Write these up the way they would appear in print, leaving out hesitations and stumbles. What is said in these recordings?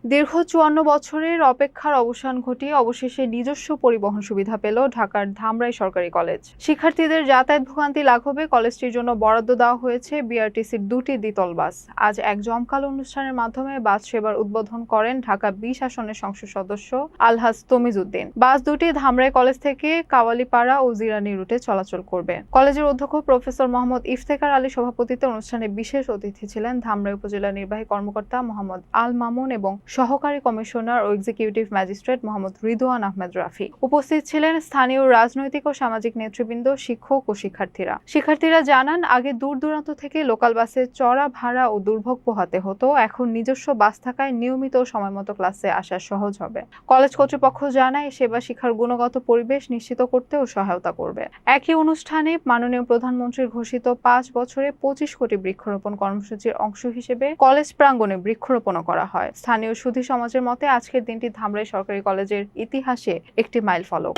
দীর্ঘ ৫৪ বছরের অপেক্ষার অবসান ঘটিয়ে অবশেষে নিজস্ব পরিবহন সুবিধা পেল ঢাকার ধামরাই সরকারি কলেজ। শিক্ষার্থীদের যাতায়াত ভোগান্তি লাঘবে কলেজটির জন্য বরাদ্দ দেওয়া হয়েছে বিআরটিসির ২টি দ্বিতল বাস। আজ এক জমকালো অনুষ্ঠানের মাধ্যমে বাস সেবার উদ্বোধন করেন ঢাকা ২০ আসনের সংসদ সদস্য আলহাজ তমিজউদ্দিন। বাস দুটি ধামরাই কলেজ থেকে কাওয়ালিপাড়া ও জিরানী রুটে চলাচল করবে। কলেজের অধ্যক্ষ প্রফেসর মোহাম্মদ ইফতেখার আলী সভাপতিত্বে অনুষ্ঠানে বিশেষ অতিথি ছিলেন ধামরাই উপজেলা নির্বাহী কর্মকর্তা মোহাম্মদ আল মামুন এবং সহকারী কমিশনার ও এক্সিকিউটিভ ম্যাজিস্ট্রেট মোহাম্মদ রিদওয়ান আহমেদ রাফি। উপস্থিত ছিলেন স্থানীয় রাজনৈতিক ও সামাজিক নেতৃবৃন্দ, শিক্ষক ও শিক্ষার্থীরা জানান, আগে দূর দূরান্ত থেকে লোকাল বাসে চড়া ভাড়া ও দুর্ভোগ পোহাতে হতো। এখন নিজস্ব বাস থাকায় নিয়মিত ও সময়মতো ক্লাসে আসা সহজ হবে। কলেজ কর্তৃপক্ষ জানায়, সেবা শিক্ষার গুণগত পরিবেশ নিশ্চিত করতেও সহায়তা করবে। একই অনুষ্ঠানে মাননীয় প্রধানমন্ত্রীর ঘোষিত ৫ বছরে ২৫ কোটি বৃক্ষরোপণ কর্মসূচির অংশ হিসেবে কলেজ প্রাঙ্গণে বৃক্ষরোপণও করা হয়। স্থানীয় সুধী সমাজের মতে আজকের দিনটি ধামরাই সরকারি কলেজের ইতিহাসে একটি মাইল ফলক।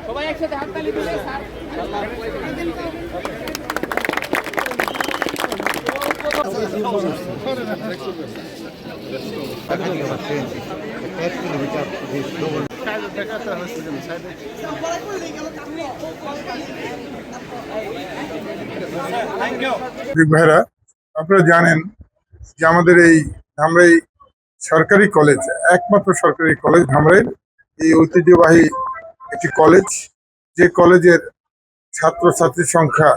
সবাই একসাথে হাততালি দিলে স্যার। ভাইরা, আপনারা জানেন যে আমাদের এই ধামরাই সরকারি কলেজ একমাত্র সরকারি কলেজ ধামরাই এই ঐতিহ্যবাহী একটি কলেজ, যে কলেজের ছাত্রছাত্রীর সংখ্যা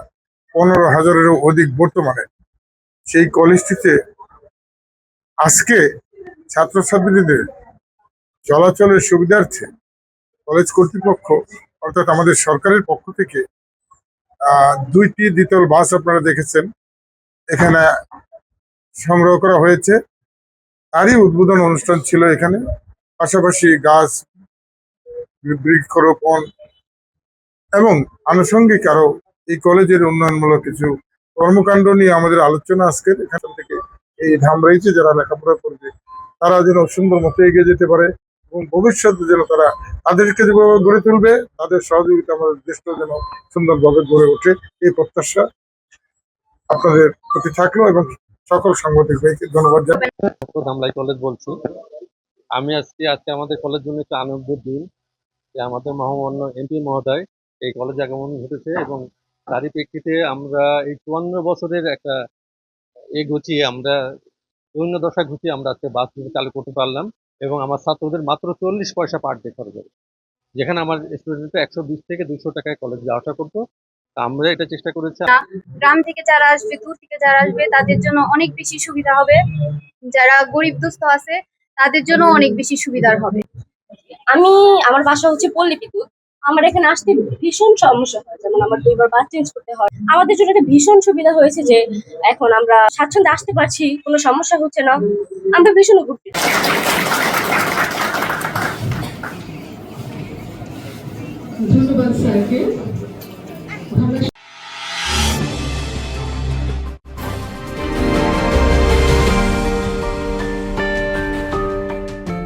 ১৫,০০০-এরও অধিক বর্তমানে। সেই কলেজটিতে আজকে ছাত্রছাত্রীদের চলাচলের সুবিধার্থে কলেজ কর্তৃপক্ষ অর্থাৎ আমাদের সরকারের পক্ষ থেকে ২টি দ্বিতল বাস আপনারা দেখেছেন এখানে সংগ্রহ করা হয়েছে। তারই উদ্বোধন অনুষ্ঠান ছিল এখানে। পাশাপাশি গাছ, বৃক্ষরোপণ এবং আনুষঙ্গিক আরো এই কলেজের উন্নয়নমূলক কিছু কর্মকাণ্ড নিয়ে আমাদের আলোচনা আজকের। এখান থেকে এই ধামরাইতে যারা লেখাপড়া করবে তারা যেন সুন্দর মতো এগিয়ে যেতে পারে এবং ভবিষ্যতে যেন তারা তাদেরকে যেভাবে গড়ে তুলবে তাদের সহযোগিতা আমাদের দেশটা যেন সুন্দরভাবে গড়ে ওঠে, এই প্রত্যাশা আপনাদের প্রতি থাকলো এবং সকল সাংবাদিক ভাইকে ধন্যবাদ জানাই। ধামরাই কলেজ বলছি আমি। আজকে আমাদের কলেজ জন্য একটা আনন্দের দিন যে আমাদের মহামান্য এমপি মহোদয় এই কলেজে আগমন ঘটেছে এবং তারই প্রেক্ষিতে আমরা এই ৫৪ বছরের একটা ঘুচিয়ে আমরা বিভিন্ন দশা ঘুচিয়ে আমরা আজকে বাস চালু করতে পারলাম এবং আমার ছাত্রদের মাত্র ৪০ পয়সা পার ডে খরচ হবে, যেখানে আমার স্টুডেন্ট ১২০ থেকে ২০০ টাকায় কলেজে যাওয়া আসা করতো। আমরা এটা চেষ্টা করেছি গ্রাম থেকে যারা আসবে, দূর থেকে যারা আসবে তাদের জন্য অনেক বেশি সুবিধা হবে। যারা গরিব দুস্থ আছে তাদের জন্য অনেক বেশি সুবিধার হবে। আমার বাসা হচ্ছে পল্লী বিদ্যুৎ। আমার এখানে আসতে ভীষণ সমস্যা হয়, যেমন আমার ২বার বাস চেঞ্জ করতে হয়। আমাদের জন্য একটা ভীষণ সুবিধা হয়েছে যে এখন আমরা স্বাচ্ছন্দ্যে আসতে পারছি, কোনো সমস্যা হচ্ছে না। আমরা ভীষণ উপকৃত। ধন্যবাদ স্যারকে।